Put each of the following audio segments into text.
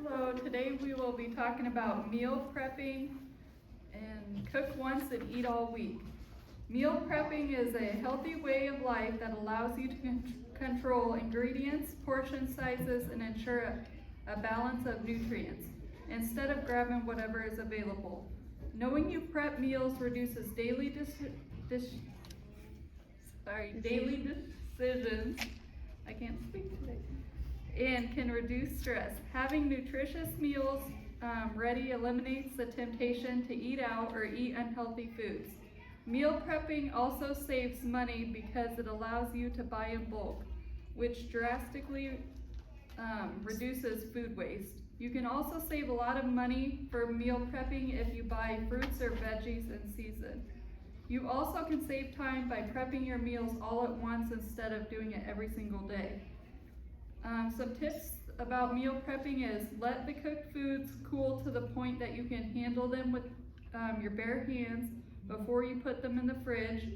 Hello, today we will be talking about meal prepping and cook once and eat all week. Meal prepping is a healthy way of life that allows you to control ingredients, portion sizes, and ensure a balance of nutrients, instead of grabbing whatever is available. Knowing you prep meals reduces daily decisions. I can't speak today. And can reduce stress. Having nutritious meals ready eliminates the temptation to eat out or eat unhealthy foods. Meal prepping also saves money because it allows you to buy in bulk, which drastically reduces food waste. You can also save a lot of money for meal prepping if you buy fruits or veggies in season. You also can save time by prepping your meals all at once instead of doing it every single day. Some tips about meal prepping is let the cooked foods cool to the point that you can handle them with your bare hands before you put them in the fridge.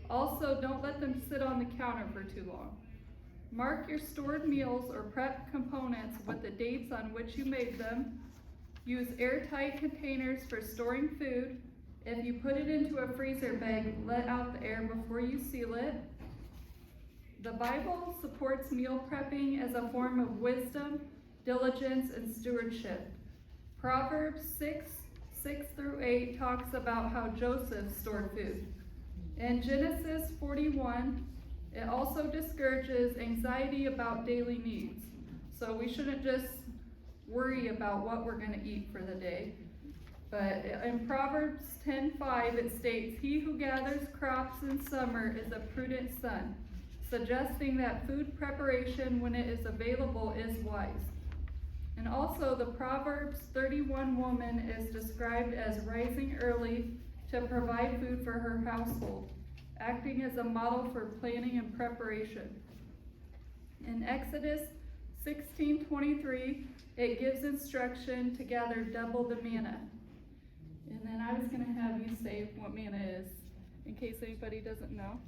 Also, don't let them sit on the counter for too long. Mark your stored meals or prep components with the dates on which you made them. Use airtight containers for storing food. If you put it into a freezer bag, let out the air before you seal it. The Bible supports meal prepping as a form of wisdom, diligence, and stewardship. Proverbs 6:6-8 talks about how Joseph stored food. In Genesis 41, it also discourages anxiety about daily needs. So we shouldn't just worry about what we're going to eat for the day. But in Proverbs 10:5, it states, "He who gathers crops in summer is a prudent son," suggesting that food preparation when it is available is wise. And also the Proverbs 31 woman is described as rising early to provide food for her household, acting as a model for planning and preparation. In Exodus 16:23, it gives instruction to gather double the manna. And then I was going to have you say what manna is, in case anybody doesn't know.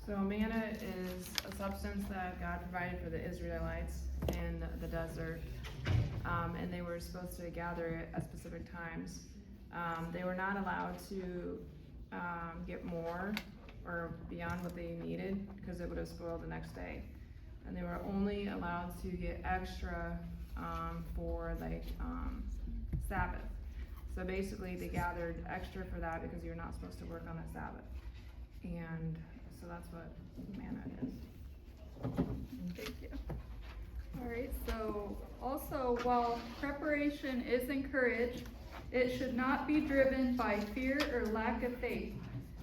So manna is a substance that God provided for the Israelites in the desert, and they were supposed to gather it at specific times. They were not allowed to get more or beyond what they needed because it would have spoiled the next day. And they were only allowed to get extra for Sabbath. So basically they gathered extra for that because you're not supposed to work on a Sabbath. And so that's what manna is. Thank you. Alright, so also while preparation is encouraged, it should not be driven by fear or lack of faith.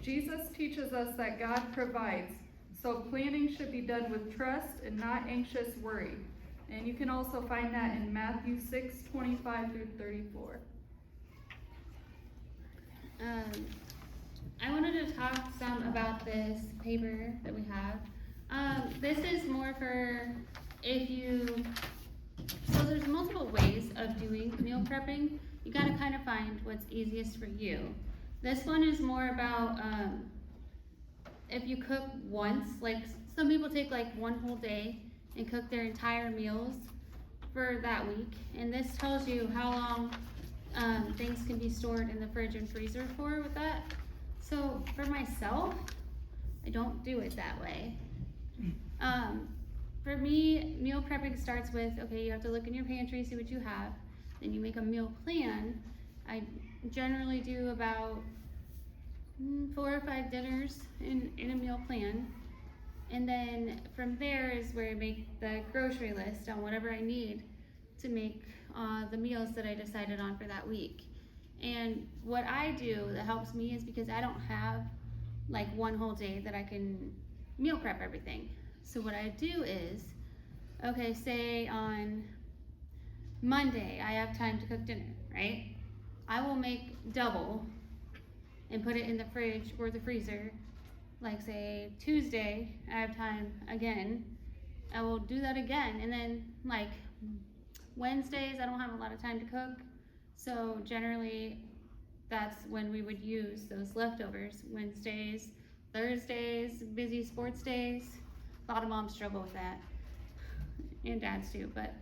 Jesus teaches us that God provides, so planning should be done with trust and not anxious worry. And you can also find that in Matthew 6:25-34. I wanted to talk some about this paper that we have. This is more for if you, so there's multiple ways of doing meal prepping. You gotta kind of find what's easiest for you. This one is more about if you cook once, like some people take like one whole day and cook their entire meals for that week. And this tells you how long things can be stored in the fridge and freezer for with that. So for myself, I don't do it that way. For me, meal prepping starts with, okay, you have to look in your pantry, see what you have. Then you make a meal plan. I generally do about 4 or 5 dinners in a meal plan. And then from there is where I make the grocery list on whatever I need to make the meals that I decided on for that week. And what I do that helps me is because I don't have like one whole day that I can meal prep everything. So what I do is, okay, say on Monday I have time to cook dinner, right? I will make double and put it in the fridge or the freezer. Like say Tuesday I have time again, I will do that again. And then like Wednesdays I don't have a lot of time to cook, so generally that's when we would use those leftovers. Wednesdays, Thursdays, busy sports days. A lot of moms struggle with that, and dads too, but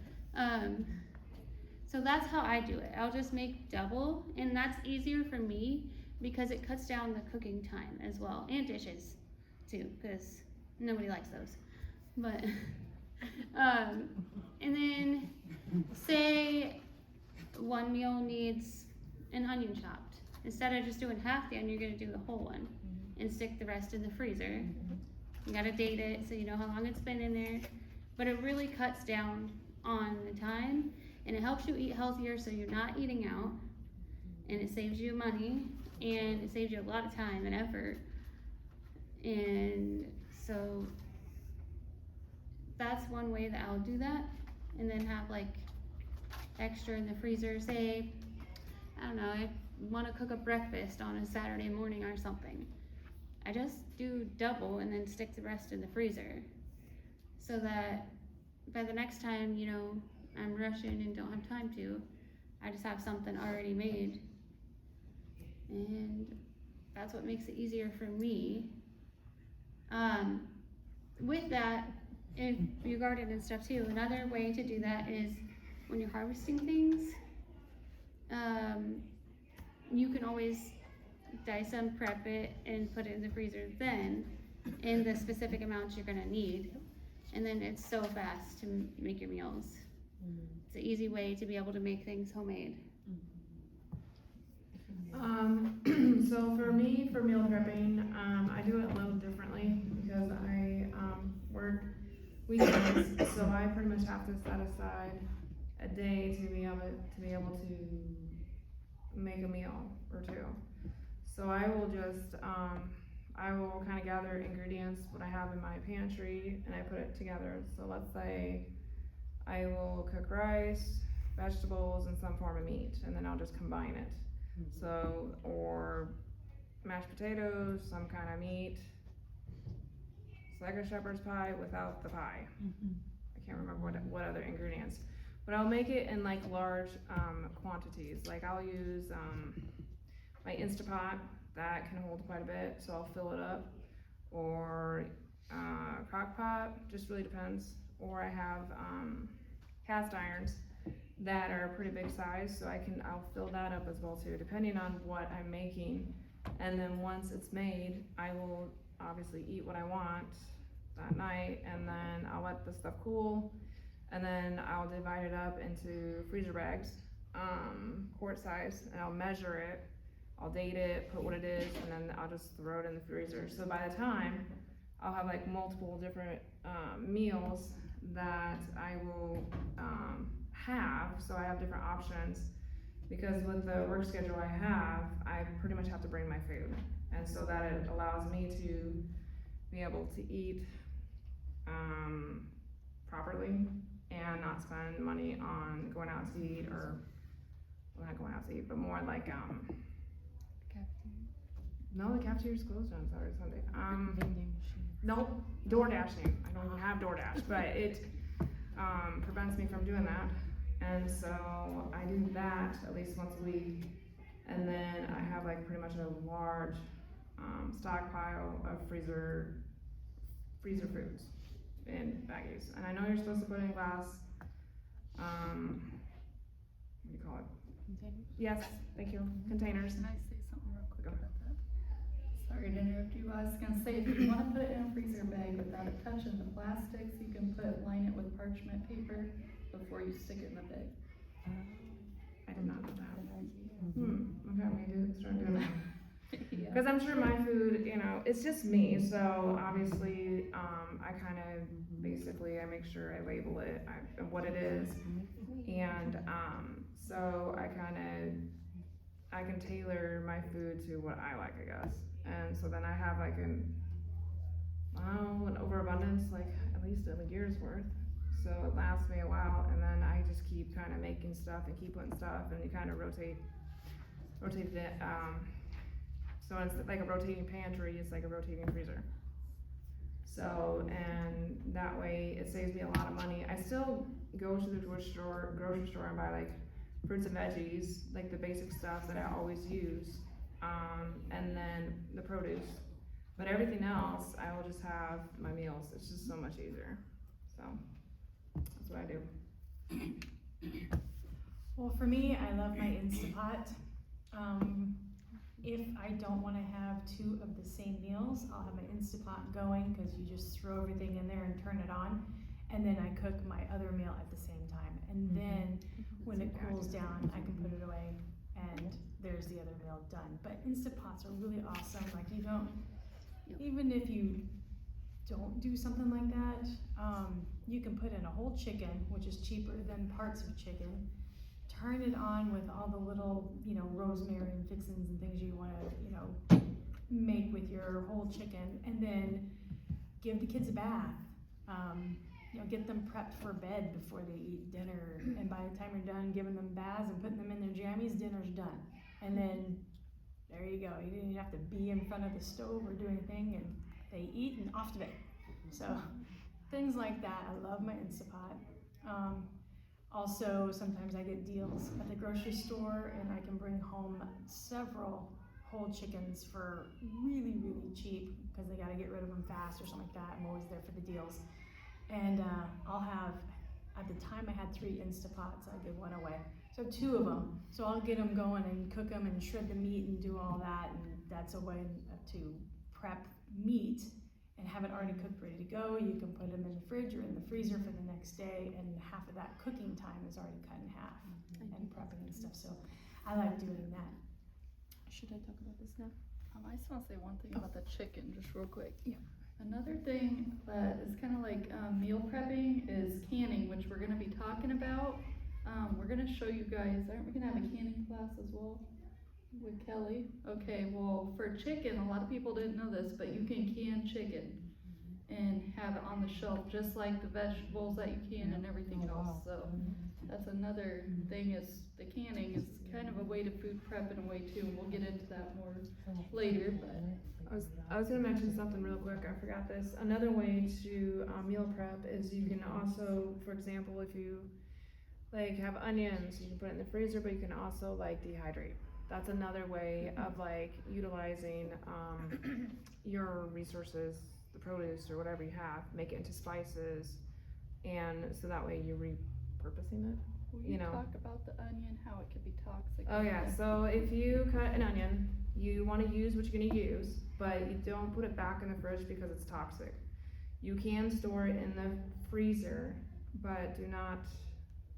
So that's how I do it. I'll just make double, and that's easier for me because it cuts down the cooking time as well, and dishes too, because nobody likes those. But, and then say one meal needs an onion chopped. Instead of just doing half the onion, you're gonna do the whole one and stick the rest in the freezer. You gotta date it so you know how long it's been in there. But it really cuts down on the time, and it helps you eat healthier so you're not eating out, and it saves you money, and it saves you a lot of time and effort. And so that's one way that I'll do that, and then have like extra in the freezer. Say, I don't know, I want to cook a breakfast on a Saturday morning or something. I just do double and then stick the rest in the freezer, so that by the next time, you know, I'm rushing and don't have time to, I just have something already made. And that's what makes it easier for me. With that, if you garden and stuff too, another way to do that is when you're harvesting things, you can always dice them, prep it, and put it in the freezer then in the specific amounts you're gonna need. And then it's so fast to make your meals. It's an easy way to be able to make things homemade. So for me, for meal prepping, I do it a little differently because I work weekends, so I pretty much have to set aside a day to be able to make a meal or two. So I will just I will kind of gather ingredients, what I have in my pantry, and I put it together. So let's say I will cook rice, vegetables, and some form of meat, and then I'll just combine it. So, or mashed potatoes, some kind of meat. It's like a shepherd's pie without the pie. I can't remember what other ingredients. But I'll make it in like large quantities. Like I'll use my Instapot, that can hold quite a bit, so I'll fill it up. Or crock pot, just really depends. Or I have cast irons that are pretty big size, so I'll fill that up as well too, depending on what I'm making. And then once it's made, I will obviously eat what I want that night, and then I'll let the stuff cool, and then I'll divide it up into freezer bags, quart size, and I'll measure it, I'll date it, put what it is, and then I'll just throw it in the freezer. So by the time, I'll have like multiple different meals that I will have, so I have different options, because with the work schedule I have, I pretty much have to bring my food, and so that it allows me to be able to eat properly and not spend money on going out to eat, or well, not going out to eat, but more like no, the cafeteria's closed on Saturday, Sunday. Nope, door dashing. I don't even have DoorDash, but it prevents me from doing that. And so I do that at least once a week, and then I have like pretty much a large stockpile of freezer foods in baggies. And I know you're supposed to put in glass, what do you call it? Containers? Yes, thank you, containers. Can I say something real quick about that? Sorry to interrupt you, I was gonna say, if you wanna put it in a freezer bag without it touching the plastics, you can line it with parchment paper before you stick it in the bag. I did not know that. Okay, we do start doing that. Yeah. Because I'm sure my food, you know, it's just me, so obviously, I kind of, basically, I make sure I label it, what it is, and, so I can tailor my food to what I like, I guess, and so then I have like an overabundance, like at least a year's worth, so it lasts me a while, and then I just keep kind of making stuff and keep putting stuff, and you kind of rotate it, so it's like a rotating pantry, it's like a rotating freezer. So, and that way it saves me a lot of money. I still go to the grocery store and buy like fruits and veggies, like the basic stuff that I always use, and then the produce. But everything else, I will just have my meals. It's just so much easier. So, that's what I do. Well, for me, I love my Instapot. If I don't wanna have two of the same meals, I'll have my Instapot going, cause you just throw everything in there and turn it on. And then I cook my other meal at the same time. And then when it cools down, I can put it away and there's the other meal done. But Instapots are really awesome, like you don't, even if you don't do something like that, you can put in a whole chicken, which is cheaper than parts of chicken. Turn it on with all the little, rosemary and fixings and things you wanna, make with your whole chicken, and then give the kids a bath. Get them prepped for bed before they eat dinner, and by the time you're done giving them baths and putting them in their jammies, dinner's done. And then, there you go, you didn't even have to be in front of the stove or do anything, and they eat and off to bed. So, things like that, I love my Instapot. Also, sometimes I get deals at the grocery store, and I can bring home several whole chickens for really, really cheap, because they gotta get rid of them fast or something like that. I'm always there for the deals. And I'll have, at the time I had 3 Instapots, I give one away. So 2 of them. So I'll get them going and cook them and shred the meat and do all that, and that's a way to prep meat and have it already cooked, ready to go. You can put them in the fridge or in the freezer for the next day, and half of that cooking time is already cut in half and prepping and stuff. So I like doing that. Should I talk about this now? I just wanna say one thing about the chicken, just real quick. Yeah. Another thing that is kinda like, meal prepping is canning, which we're gonna be talking about. We're gonna show you guys, aren't we gonna have a canning class as well with Kelly? Okay, well, for chicken, a lot of people didn't know this, but you can can chicken and have it on the shelf, just like the vegetables that you can and everything else, so. That's another thing, is the canning is kind of a way to food prep in a way too, and we'll get into that more later, but. I was gonna mention something real quick, I forgot this. Another way to meal prep is you can also, for example, if you like have onions, you can put it in the freezer, but you can also like dehydrate. That's another way of like utilizing your resources, the produce or whatever you have, make it into spices, and so that way you're repurposing it. Will you talk about the onion, how it could be toxic? Oh yeah, so if you cut an onion, you wanna use what you're gonna use, but you don't put it back in the fridge because it's toxic. You can store it in the freezer, but do not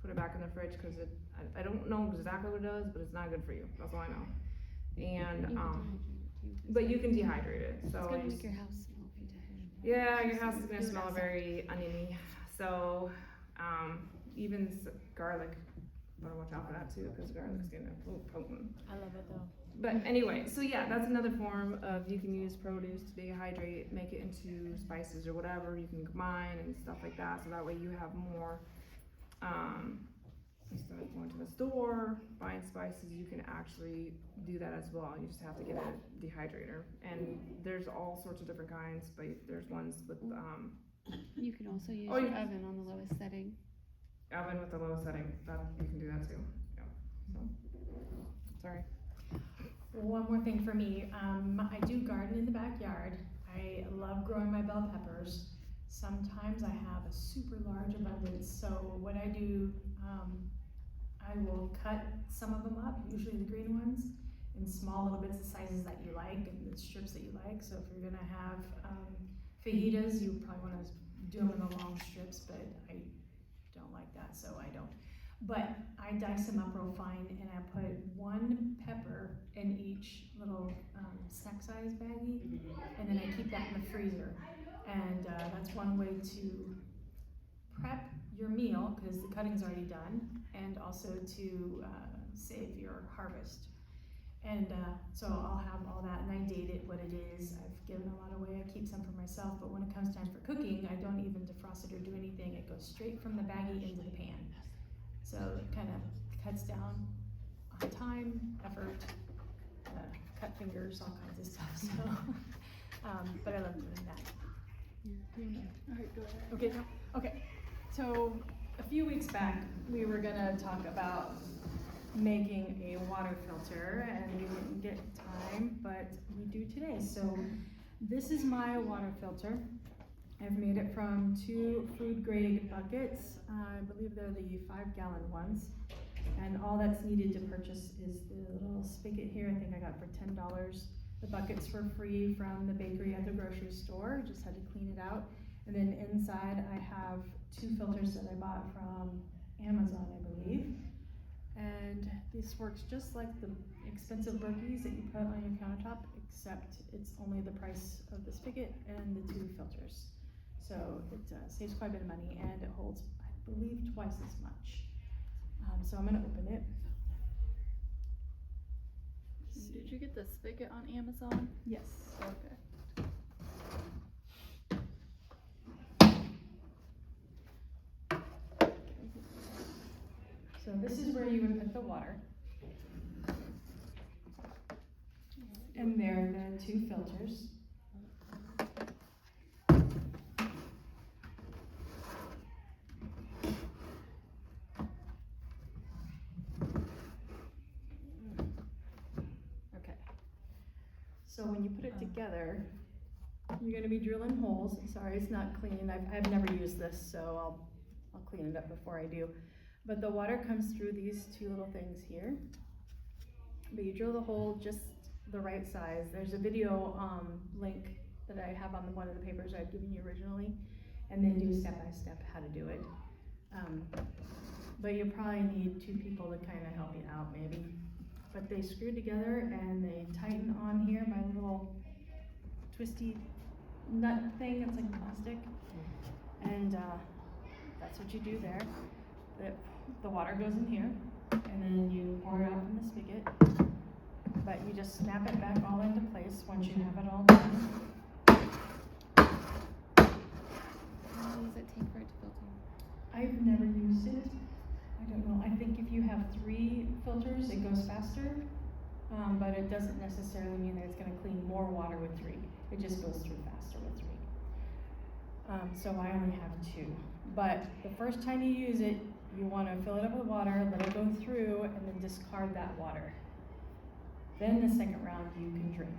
put it back in the fridge, cause I don't know exactly what it does, but it's not good for you, that's all I know. And, but you can dehydrate it, so. It's gonna make your house smell if you dehydrate. Yeah, your house is gonna smell very oniony, so, even garlic, better watch out for that too, cause garlic's getting a little potent. I love it though. But anyway, so yeah, that's another form of, you can use produce to dehydrate, make it into spices or whatever, you can combine and stuff like that, so that way you have more, instead of going to the store, buying spices, you can actually do that as well, you just have to get a dehydrator. And there's all sorts of different kinds, but there's ones with, You can also use Oh, your you- oven on the lowest setting. oven with the low setting, that, you can do that too, yeah, so, sorry. One more thing for me, I do garden in the backyard. I love growing my bell peppers. Sometimes I have a super large abundance, so what I do, I will cut some of them up, usually the green ones, in small little bits of sizes that you like and the strips that you like. So if you're gonna have fajitas, you probably wanna do them in the long strips, but I don't like that, so I don't. But I dice them up real fine, and I put 1 pepper in each little snack size baggie, and then I keep that in the freezer. And that's one way to prep your meal, because the cutting's already done, and also to save your harvest. And so I'll have all that, and I date it what it is. I've given a lot away, I keep some for myself, but when it comes time for cooking, I don't even defrost it or do anything. It goes straight from the baggie into the pan. So it kind of cuts down on time, effort, cut fingers, all kinds of stuff, so. But I love doing that. Alright, go ahead. Okay, okay, so a few weeks back, we were gonna talk about making a water filter, and we didn't get time, but we do today. So this is my water filter. I've made it from 2 food grade buckets. I believe they're the 5-gallon ones. And all that's needed to purchase is the little spigot here. I think I got for $10. The buckets were free from the bakery at the grocery store, just had to clean it out. And then inside I have 2 filters that I bought from Amazon, I believe. And this works just like the expensive Berkeys that you put on your countertop, except it's only the price of the spigot and the 2 filters. So it saves quite a bit of money, and it holds, I believe, twice as much. So I'm gonna open it. Did you get the spigot on Amazon? Yes. Okay. So this is where you would put the water. And there are the 2 filters. Okay. So when you put it together, you're gonna be drilling holes. Sorry, it's not clean. I've never used this, so I'll clean it up before I do. But the water comes through these 2 little things here. But you drill the hole just the right size. There's a video link that I have on one of the papers I've given you originally, and then do step by step how to do it. But you'll probably need 2 people to kind of help you out maybe. But they screw together and they tighten on here by a little twisty nut thing. It's like plastic, and that's what you do there. The water goes in here, and then you pour it out in the spigot. But you just snap it back all into place once you have it all done. How long does it take for it to filter? I've never used it. I don't know. I think if you have 3 filters, it goes faster. But it doesn't necessarily mean that it's going to clean more water with 3. It just goes through faster with 3. So I only have 2. But the first time you use it, you want to fill it up with water, let it go through, and then discard that water. Then the second round you can drink.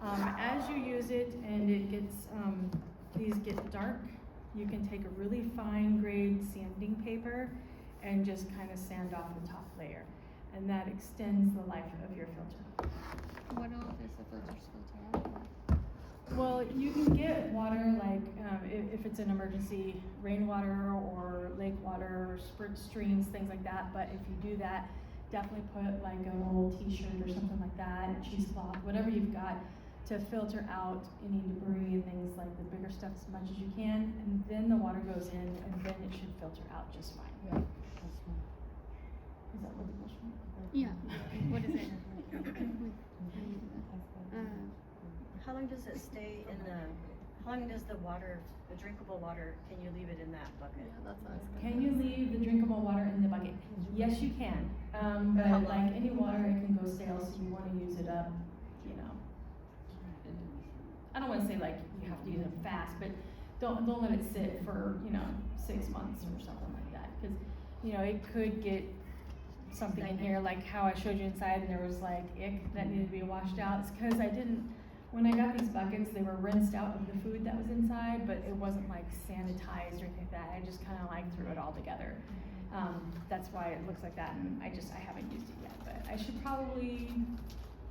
As you use it and it gets, these get dark, you can take a really fine grade sanding paper and just kind of sand off the top layer. And that extends the life of your filter. What all does the filters filter out? Well, you can get water like, if it's an emergency, rainwater or lake water, streams, things like that. But if you do that, definitely put like an old t-shirt or something like that, cheesecloth, whatever you've got to filter out any debris and things like the bigger stuff as much as you can. And then the water goes in, and then it should filter out just fine. Yeah. Is that what the question was? Yeah. What is it? How long does it stay in how long does the water, the drinkable water, can you leave it in that bucket? Yeah, that's what I was gonna Can you leave the drinkable water in the bucket? Yes, you can. But like any water, it can go stale, so you want to use it up, you know. I don't want to say like you have to use it fast, but don't let it sit for, 6 months or something like that, because it could get something in here like how I showed you inside, and there was like ick that needed to be washed out. It's because when I got these buckets, they were rinsed out of the food that was inside, but it wasn't like sanitized or anything like that. I just kind of like threw it all together. That's why it looks like that, and I haven't used it yet, but I should probably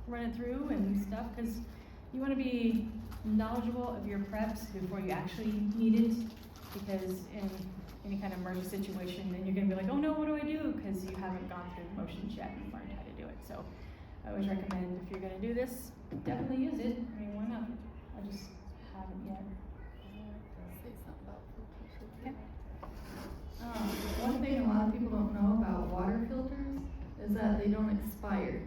run it through and stuff, because you want to be knowledgeable of your preps before you actually need it, because in any kind of emergency situation, then you're going to be like, oh no, what do I do? Because you haven't gone through the motions yet and learned how to do it. So I always recommend, if you're going to do this, definitely use it. I mean, why not? I just haven't yet. say something about filters. Okay. One thing a lot of people don't know about water filters is that they don't expire.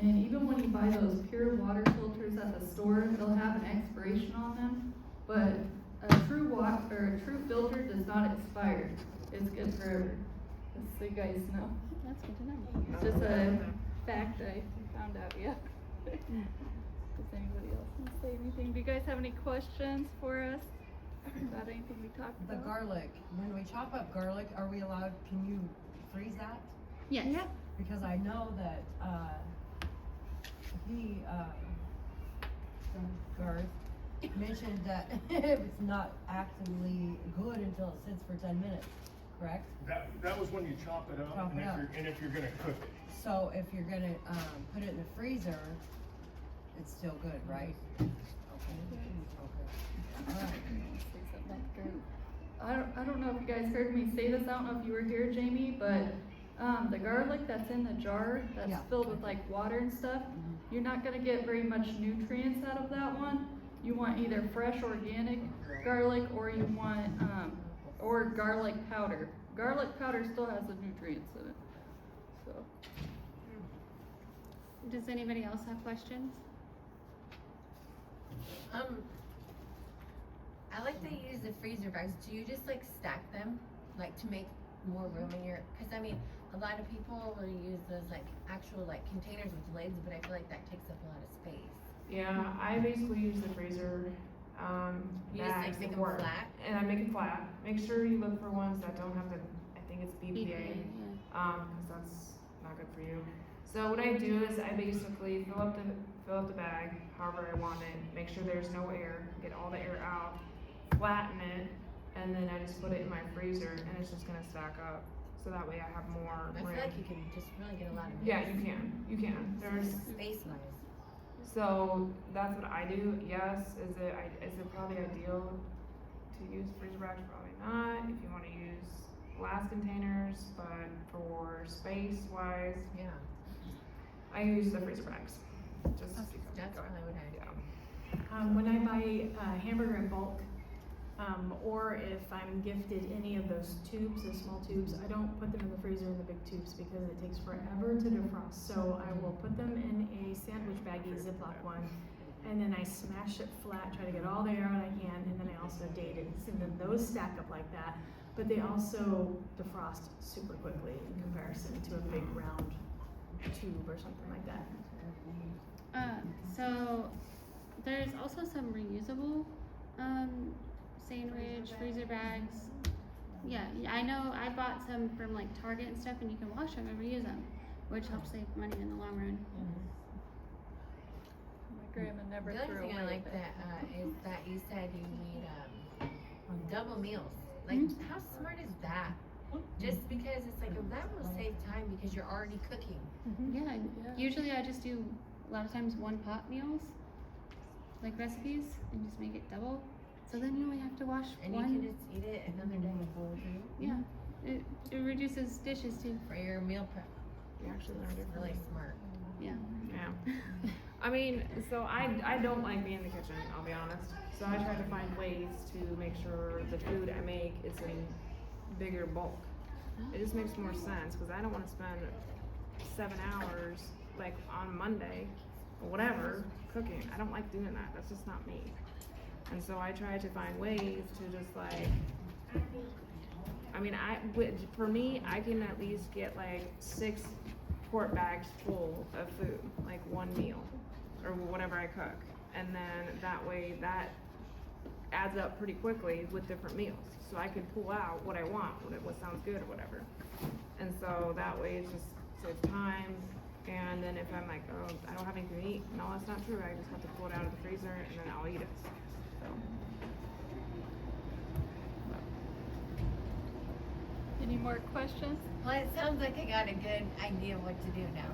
And even when you buy those pure water filters at the store, they'll have an expiration on them. But a true filter does not expire. It's good forever. Just so you guys know. That's good to know. It's just a fact I found out, yeah. Does anybody else want to say anything? Do you guys have any questions for us about anything we talked The about? garlic, when we chop up garlic, are we allowed, can you freeze that? Yes. Yeah. Because I know that, Garth mentioned that it's not actively good until it sits for 10 minutes. correct? That was when you chop it up, Chop and it up. if you're gonna cook it. So if you're gonna, put it in the freezer, it's still good, right? Okay. Alright. I don't know if you guys heard me say this, I don't know if you were here, Jamie, but, the garlic that's in the jar, that's Yeah. filled with like water and stuff, you're not gonna get very much nutrients out of that one. You want either fresh organic garlic, or you want, or garlic powder. Garlic powder still has the nutrients in it, so. Does anybody else have questions? I like to use the freezer bags. Do you just like stack them, like to make more room in your? Because I mean, a lot of people will use those like actual like containers with lids, but I feel like that takes up a lot of space. Yeah, I basically use the freezer, You just like bags make that them work. flat. And I make it flat. Make sure you look for ones that don't have the, I think it's BPA, BPA, yeah. cause that's not good for you. So what I do is I basically fill up the bag however I want it, make sure there's no air, get all the air out, flatten it, and then I just put it in my freezer, and it's just gonna stack up. So that way I have more I room. feel like you can just really get a lot of. Yeah, you can. There's, space wise. so that's what I do. Yes, is it probably ideal to use freezer bags? Probably not. If you want to use glass containers, but for space wise, Yeah, I use the freezer bags. Just because. that's go ahead. probably what I do. Yeah. When I buy hamburger in bulk, or if I'm gifted any of those tubes, the small tubes, I don't put them in the freezer in the big tubes because it takes forever to defrost. So I will put them in a sandwich baggie, Ziploc one, and then I smash it flat, try to get all the air out I can, and then I also date it. And then those stack up like that, but they also defrost super quickly in comparison to a big round tube or something like that. So there's also some reusable sandwich freezer bags. Yeah, I know I bought some from like Target and stuff, and you can wash them and reuse them, which helps save money in the long run. My grandma never The threw other thing away I like the- that is that you said you need double meals. Like, how smart is that? Just because it's like that will save time because you're already cooking. Yeah, and Yeah. usually I just do a lot of times one pot meals, like recipes, and just make it double. So then you only have to wash And one. you can just eat it another day Yeah, it reduces dishes too. for your meal prep. You actually learned it It's from really me. smart. Yeah. Yeah. I mean, so I don't like being in the kitchen, I'll be honest. So I try to find ways to make sure the food I make is in bigger bulk. It just makes more sense, because I don't want to spend 7 hours, like on Monday, or whatever, cooking. I don't like doing that, that's just not me. And so I try to find ways to just like, I mean, for me, I can at least get like 6 quart bags full of food, like one meal, or whatever I cook. And then that way, that adds up pretty quickly with different meals. So I can pull out what I want, what sounds good or whatever. And so that way it just saves time. And then if I'm like, oh, I don't have anything to eat, no, that's not true. I just have to pull it out of the freezer and then I'll eat it. So. Any more questions? Well, it sounds like I got a good idea of what to do now.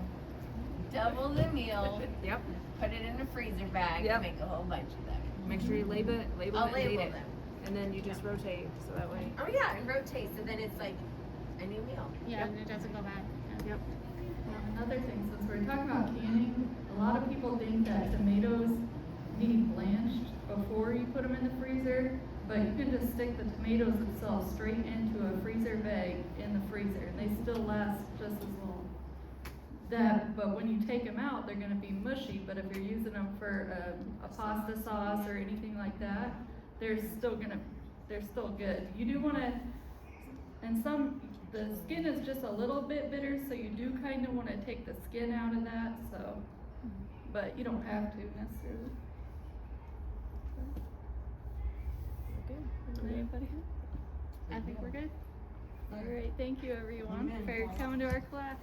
Double the meal, Yep. put it in a freezer bag, Yep. and make a whole bunch of them. Make sure you label it, I'll and date label it. them. And then you just rotate, so that way. Oh yeah, it rotates, so then it's like a new meal. Yeah, Yep. and it doesn't go bad. Yeah. Yep. Another thing, since we're talking about canning, a lot of people think that tomatoes need blanched before you put them in the freezer, but you can just stick the tomatoes themselves straight into a freezer bag in the freezer, and they still last just as long. But when you take them out, they're gonna be mushy, but if you're using them for a pasta sauce or anything like that, they're still good. You do wanna, and the skin is just a little bit bitter, so you do kinda wanna take the skin out of that, so, but you don't have to necessarily. Anybody? I think we're good. Alright, thank you everyone Amen. for coming to our class.